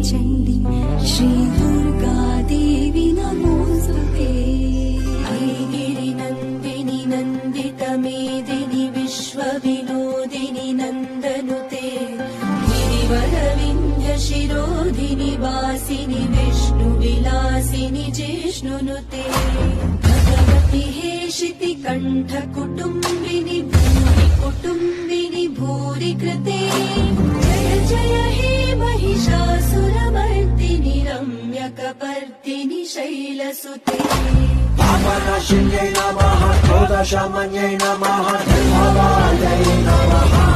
चण्डी श्री दुर्गा देवी नमोस्तुते। ऐगिरिनन्दिनि नन्दितमेदिनि विश्वविनोदिनि नन्दनुते। गिरिवरविन्ध्य शिरोधिनि वासिनि विष्णुविलासिनि जिष्णुनुते। भगवति हेशिति कण्ठ कुटुम्बिनि भूरि कुटुम्बिनि भूरि कृते। जय जय हे महिषासुरमर्दिनि रम्यकपर्दिनि शैलसुते। वामनशिन्यै नमः क्रोधशमन्यै नमः भवायै नमः।